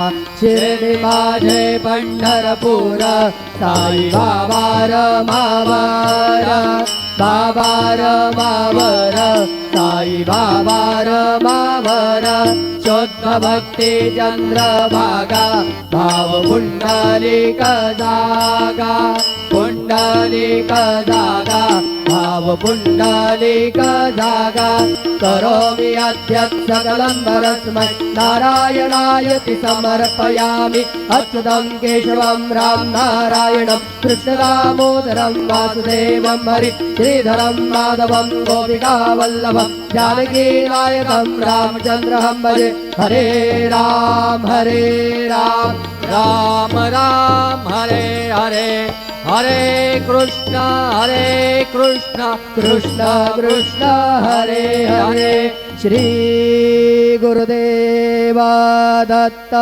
शिर्डी माझे पंढरपूर साई बाबा रमावर बाबा रमावर साई बाबा रमावर शुद्ध भक्ती चंद्रभागा भाव पुंडलिक जागा पुंडलिक जागा भाव पुंडलिक जागा करोमि अद्य सकलं परस्मै नारायणायति समर्पयामि अच्युतं केशवं राम नारायणं कृष्णदामोदरं वासुदेवं हरि श्रीधरं माधवं गोपिकावल्लभं जानकीनायकं रामचन्द्रं भजे हरे राम राम राम हरे हरे हरे कृष्ण कृष्ण कृष्ण हरे हरे श्री गुरुदेव दत्त।